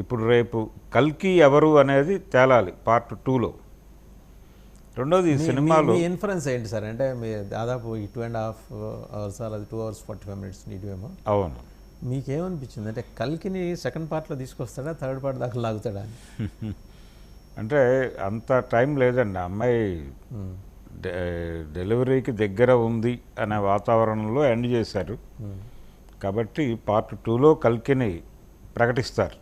ఇప్పుడు రేపు కల్కి ఎవరు అనేది తేలాలి పార్ట్ 2లో. రెండోది ఈ సినిమాలో ఇన్ఫరెన్స్ ఏంటి సార్? అంటే మీ దాదాపు ఈ 2.5 అవర్స్ అది 2 hours 45 minutes నీటివేమో. అవును. మీకేమనిపించింది అంటే కల్కిని సెకండ్ పార్ట్లో తీసుకొస్తాడా, థర్డ్ పార్ట్ దాకా లాగుతాడా అని? అంటే అంత టైం లేదండి. అమ్మాయి డెలివరీకి దగ్గర ఉంది అనే వాతావరణంలో ఎండ్ చేశారు. కాబట్టి పార్ట్ 2లో కల్కిని ప్రకటిస్తారు.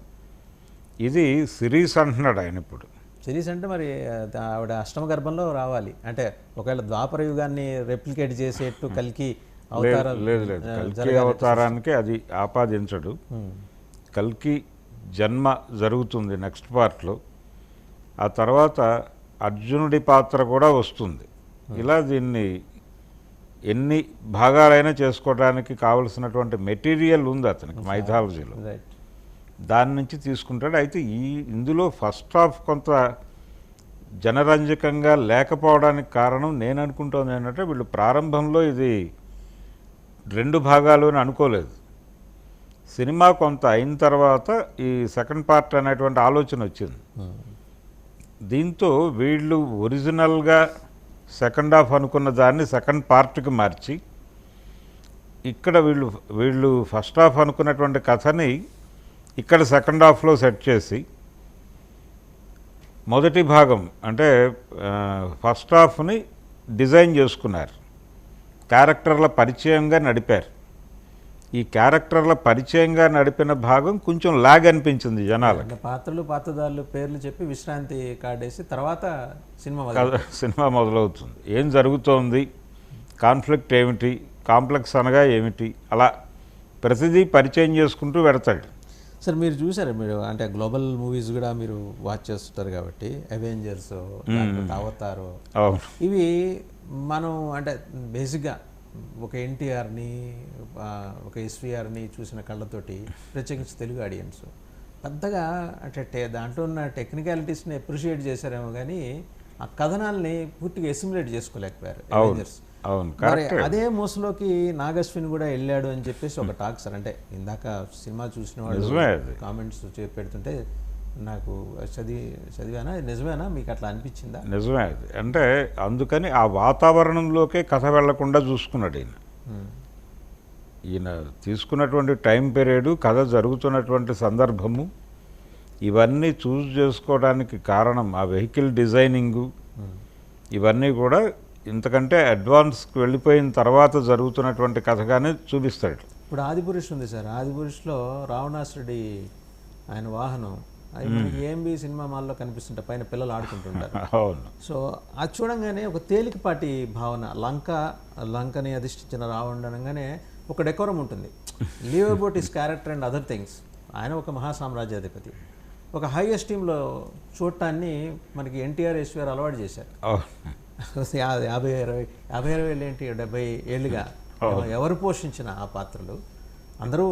ఇది సిరీస్ అంటున్నాడు ఆయన ఇప్పుడు. సిరీస్ అంటే మరి ఆవిడ అష్టమ గర్భంలో రావాలి అంటే ఒకవేళ ద్వాపర యుగాన్ని రెప్లికేట్ చేసేట్టు కల్కి అవతారం లేదు కల్కి అవతారానికి అది ఆపాదించడు. కల్కి జన్మ జరుగుతుంది నెక్స్ట్ పార్ట్లో. ఆ తర్వాత అర్జునుడి పాత్ర కూడా వస్తుంది. ఇలా దీన్ని ఎన్ని భాగాలైనా చేసుకోవడానికి కావలసినటువంటి మెటీరియల్ ఉంది అతనికి మైథాలజీలో. దాని నుంచి తీసుకుంటాడు. అయితే ఇందులో ఫస్ట్ హాఫ్ కొంత జనరంజకంగా లేకపోవడానికి కారణం నేను అనుకుంటోంది ఏంటంటే వీళ్ళు ప్రారంభంలో ఇది 2 భాగాలు అని అనుకోలేదు. సినిమా కొంత అయిన తర్వాత ఈ సెకండ్ పార్ట్ అనేటువంటి ఆలోచన వచ్చింది. దీంతో వీళ్ళు ఒరిజినల్గా సెకండ్ హాఫ్ అనుకున్న దాన్ని సెకండ్ పార్ట్కి మార్చి ఇక్కడ వీళ్ళు ఫస్ట్ హాఫ్ అనుకున్నటువంటి కథని ఇక్కడ సెకండ్ హాఫ్లో సెట్ చేసి మొదటి భాగం అంటే ఫస్ట్ హాఫ్ని డిజైన్ చేసుకున్నారు. క్యారెక్టర్ల పరిచయంగా నడిపారు. ఈ క్యారెక్టర్ల పరిచయంగా నడిపిన భాగం కొంచెం లాగ్ అనిపించింది జనాలకు. పాత్రలు పాత్రధారులు పేర్లు చెప్పి విశ్రాంతి కార్డేసి తర్వాత సినిమా మొదలవుతుంది. ఏం జరుగుతోంది, కాన్ఫ్లిక్ట్ ఏమిటి, కాంప్లెక్స్ అనగా ఏమిటి, అలా ప్రతిదీ పరిచయం చేసుకుంటూ పెడతాడు. సార్ మీరు చూసారు, మీరు అంటే గ్లోబల్ మూవీస్ కూడా మీరు వాచ్ చేస్తుంటారు కాబట్టి అవెంజర్స్, అవతారు, ఇవి మనం అంటే బేసిక్గా ఒక ఎన్టీఆర్ని ఒక ఎస్వీఆర్ని చూసిన కళ్ళతోటి ప్రత్యేకించి తెలుగు ఆడియన్స్ పెద్దగా అంటే దాంట్లో ఉన్న టెక్నికాలిటీస్ని అప్రిషియేట్ చేశారేమో కానీ ఆ కథనాల్ని పూర్తిగా ఎసిమ్యులేట్ చేసుకోలేకపోయారు అవెంజర్స్. మరి అదే మోసలోకి నాగశ్విన్ కూడా వెళ్ళాడు అని చెప్పేసి ఒక టాక్ సార్. అంటే ఇందాక సినిమా చూసిన వాళ్ళు కామెంట్స్ పెడుతుంటే నాకు చదివానా నిజమేనా, మీకు అట్లా అనిపించిందా? నిజమే అది. అంటే అందుకని ఆ వాతావరణంలోకే కథ వెళ్లకుండా చూసుకున్నాడు ఈయన తీసుకున్నటువంటి టైం పీరియడ్, కథ జరుగుతున్నటువంటి సందర్భము, ఇవన్నీ చూస్ చేసుకోవడానికి కారణం ఆ వెహికల్ డిజైనింగు, ఇవన్నీ కూడా ఇంతకంటే అడ్వాన్స్కి వెళ్ళిపోయిన తర్వాత జరుగుతున్నటువంటి కథగానే చూపిస్తాడు. ఇప్పుడు ఆదిపురుష్ ఉంది సార్, ఆదిపురుష్లో రావణాసురుడి ఆయన వాహనం అది మనకి ఏఎంబి సినిమా మాల్లో కనిపిస్తుంటే పైన పిల్లలు ఆడుకుంటుంటారు. అవును. సో అది చూడంగానే ఒక తేలికపాటి భావన, లంకని అధిష్ఠించిన రావణుడు అనగానే ఒక డెకోరం ఉంటుంది. Leave about his character and other things. ఆయన ఒక మహాసామ్రాజ్యాధిపతి. ఒక హై ఎస్టీమ్లో చూడటాన్ని మనకి ఎన్టీఆర్ ఎస్వీఆర్ అలవాటు చేశారు. 50-60 ఏళ్ళు ఏంటి 70 ఏళ్ళుగా ఎవరు పోషించిన ఆ పాత్రలు అందరూ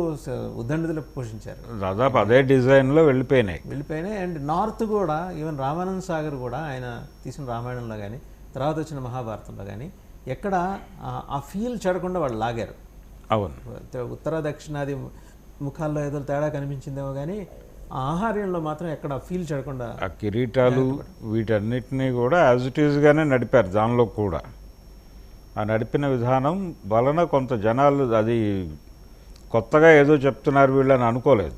ఉద్దండులు పోషించారు. దాదాపు అదే డిజైన్లో వెళ్ళిపోయినాయి. అండ్ నార్త్ కూడా ఈవెన్ రామానంద సాగర్ కూడా ఆయన తీసిన రామాయణంలో కానీ తర్వాత వచ్చిన మహాభారతంలో కానీ ఎక్కడ ఆ ఫీల్ చెడకుండా వాళ్ళు లాగారు. అవును. ఉత్తర దక్షిణాది ముఖాల్లో ఏదో తేడా కనిపించిందేమో కానీ ఆ ఆహార్యంలో మాత్రం ఎక్కడ ఫీల్ చెడకుండా ఆ కిరీటాలు వీటన్నిటినీ కూడా యాజ్ ఇట్ ఈజ్గానే నడిపారు. దానిలో కూడా ఆ నడిపిన విధానం వలన కొంత జనాలు అది కొత్తగా ఏదో చెప్తున్నారు వీళ్ళని అనుకోలేదు.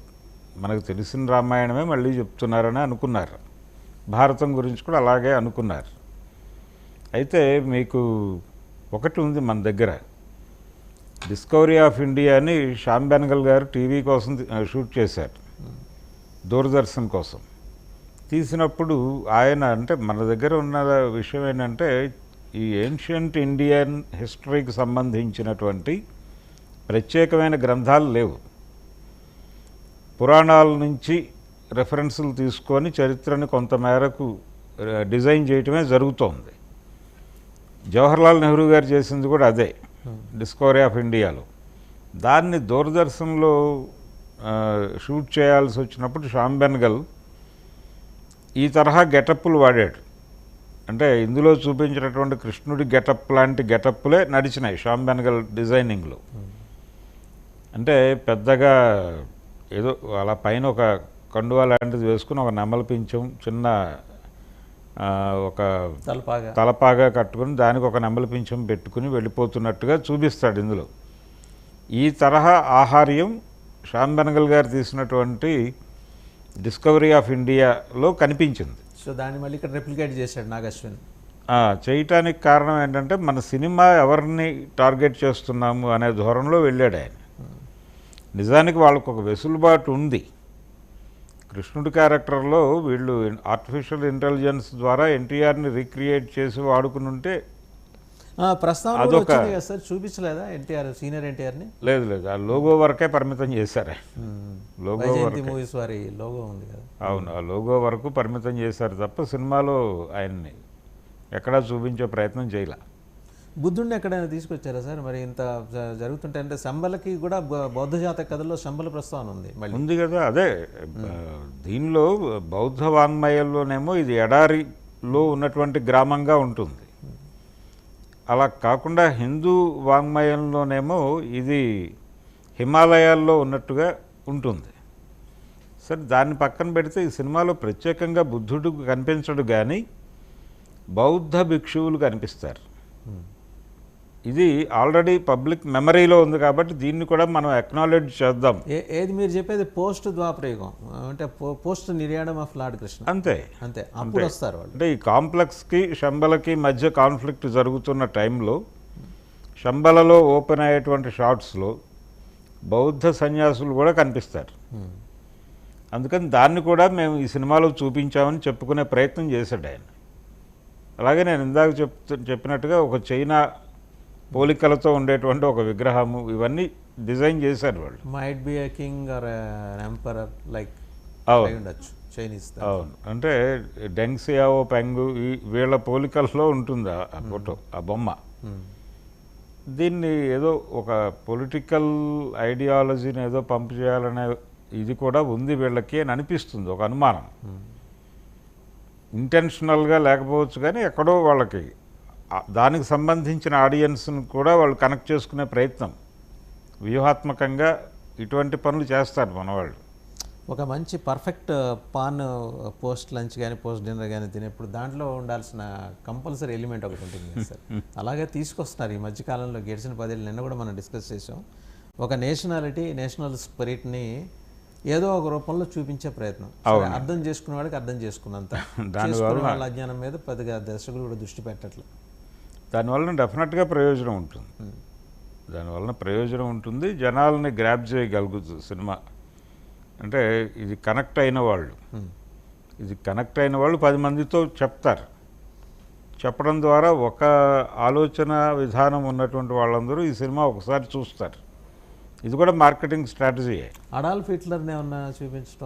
మనకు తెలిసిన రామాయణమే మళ్ళీ చెప్తున్నారని అనుకున్నారు. భారతం గురించి కూడా అలాగే అనుకున్నారు. అయితే మీకు ఒకటి ఉంది మన దగ్గర, డిస్కవరీ ఆఫ్ ఇండియా అని శ్యామ్ బెనగల్ గారు టీవీ కోసం షూట్ చేశారు, దూరదర్శన్ కోసం. తీసినప్పుడు ఆయన అంటే మన దగ్గర ఉన్న విషయం ఏంటంటే ఈ ఏన్షియంట్ ఇండియన్ హిస్టరీకి సంబంధించినటువంటి ప్రత్యేకమైన గ్రంథాలు లేవు. పురాణాల నుంచి రెఫరెన్సులు తీసుకొని చరిత్రని కొంతమేరకు డిజైన్ చేయటమే జరుగుతోంది. జవహర్లాల్ నెహ్రూ గారు చేసింది కూడా అదే, డిస్కవరీ ఆఫ్ ఇండియాలో. దాన్ని దూరదర్శన్లో షూట్ చేయాల్సి వచ్చినప్పుడు శ్యామ్ బెనగల్ ఈ తరహా గెటప్పులు వాడాడు. అంటే ఇందులో చూపించినటువంటి కృష్ణుడి గెటప్ లాంటి గెటప్పులే నడిచినాయి శ్యామ్ బెనగల్ డిజైనింగ్లో. అంటే పెద్దగా ఏదో అలా పైన ఒక కండువా లాంటిది వేసుకుని ఒక నెమలి పించం చిన్న ఒక తలపాగా కట్టుకుని దానికి ఒక నెమలి పించం పెట్టుకుని వెళ్ళిపోతున్నట్టుగా చూపిస్తాడు ఇందులో. ఈ తరహా ఆహార్యం శ్యామ్ బెనగల్ గారు తీసినటువంటి డిస్కవరీ ఆఫ్ ఇండియాలో కనిపించింది. సో దాన్ని మళ్ళీ ఇక్కడ రెప్లికేట్ చేశాడు నాగశ్విన్. చేయటానికి కారణం ఏంటంటే మన సినిమా ఎవరిని టార్గెట్ చేస్తున్నాము అనే ధోరణిలో వెళ్ళాడు ఆయన. నిజానికి వాళ్ళకు ఒక వెసులుబాటు ఉంది. కృష్ణుడి క్యారెక్టర్లో వీళ్ళు ఆర్టిఫిషియల్ ఇంటెలిజెన్స్ ద్వారా ఎన్టీఆర్ని రీక్రియేట్ చేసి వాడుకుని ఉంటే అదొక సార్ చూపించలేదా ఎన్టీఆర్ సీనియర్ ఎన్టీఆర్ని? లేదు ఆ లోగో వరకే పరిమితం చేశారు. లోగో మూవీస్ వారి లోగో ఉంది కదా. అవును, ఆ లోగో వరకు పరిమితం చేశారు తప్ప సినిమాలో ఆయన్ని ఎక్కడా చూపించే ప్రయత్నం చేయలే. బుద్ధుడిని ఎక్కడైనా తీసుకొచ్చారా సార్? మరి ఇంత జరుగుతుంటే అంటే శంబలకి కూడా బౌద్ధ జాతక కథల్లో శంబల ప్రస్తావన ఉంది కదా. అదే దీనిలో బౌద్ధ వాంగ్మయంలోనేమో ఇది ఎడారిలో ఉన్నటువంటి గ్రామంగా ఉంటుంది. అలా కాకుండా హిందూ వాంగ్మయంలోనేమో ఇది హిమాలయాల్లో ఉన్నట్టుగా ఉంటుంది. సరే, దాన్ని పక్కన పెడితే ఈ సినిమాలో ప్రత్యేకంగా బుద్ధుడు కనిపించడు, కానీ బౌద్ధ భిక్షువులు కనిపిస్తారు. ఇది ఆల్రెడీ పబ్లిక్ మెమరీలో ఉంది కాబట్టి దీన్ని కూడా మనం అక్నాలెడ్జ్ చేద్దాం. ఏది మీరు చెప్పేది పోస్ట్ ద్వాపరయుగం అంటే పోస్ట్ నిర్యాణం ఆఫ్ లార్డ్ కృష్ణ. అంతే అప్పుడు వస్తారు వాళ్ళు. అంటే ఈ కాంప్లెక్స్కి శంబలకి మధ్య కాన్ఫ్లిక్ట్ జరుగుతున్న టైంలో శంబలలో ఓపెన్ అయ్యేటువంటి షాట్స్లో బౌద్ధ సన్యాసులు కూడా కనిపిస్తారు. అందుకని దాన్ని కూడా మేము ఈ సినిమాలో చూపించామని చెప్పుకునే ప్రయత్నం చేశాడు ఆయన. అలాగే నేను ఇందాక చెప్పినట్టుగా ఒక చైనా పోలికలతో ఉండేటువంటి ఒక విగ్రహము, ఇవన్నీ డిజైన్ చేశారు వాళ్ళు. Might be a king or emperor like ఉండొచ్చు చైనీస్. అవును, అంటే డెంగ్ సియావో పెంగ్ వీళ్ళ పోలికల్లో ఉంటుంది ఆ ఫోటో, ఆ బొమ్మ. దీన్ని ఏదో ఒక పొలిటికల్ ఐడియాలజీని ఏదో పంపు చేయాలనే ఇది కూడా ఉంది వీళ్ళకి అని అనిపిస్తుంది, ఒక అనుమానం. ఇంటెన్షనల్గా లేకపోవచ్చు, కానీ ఎక్కడో వాళ్ళకి దానికి సంబంధించిన ఆడియన్స్ని కూడా వాళ్ళు కనెక్ట్ చేసుకునే ప్రయత్నం వ్యూహాత్మకంగా ఇటువంటి పనులు చేస్తారు మనవాళ్ళు. ఒక మంచి పర్ఫెక్ట్ పాన్ పోస్ట్ లంచ్ కానీ పోస్ట్ డిన్నర్ కానీ తినేప్పుడు దాంట్లో ఉండాల్సిన కంపల్సరీ ఎలిమెంట్ ఒకటి ఉంటుంది సార్. అలాగే తీసుకొస్తున్నారు ఈ మధ్యకాలంలో. గడిచిన 10 ఏళ్ళు నిన్న కూడా మనం డిస్కస్ చేసాం. ఒక నేషనల్ స్పిరిట్ని ఏదో ఒక రూపంలో చూపించే ప్రయత్నం, అర్థం చేసుకునే వాడికి అర్థం చేసుకున్నంత, వాళ్ళ అజ్ఞానం మీద పెద్దగా దర్శకులు కూడా దృష్టి పెట్టట్లేదు. దానివల్ల డెఫినెట్గా ప్రయోజనం ఉంటుంది. జనాలని గ్రాప్ చేయగలుగుతుంది సినిమా. అంటే ఇది కనెక్ట్ అయిన వాళ్ళు 10 మందితో చెప్తారు. చెప్పడం ద్వారా ఒక ఆలోచన విధానం ఉన్నటువంటి వాళ్ళందరూ ఈ సినిమా ఒకసారి చూస్తారు. ఇది కూడా మార్కెటింగ్ స్ట్రాటజీయే. అడాల్ఫ్ హిట్లర్ని ఏమన్నా చూపించడం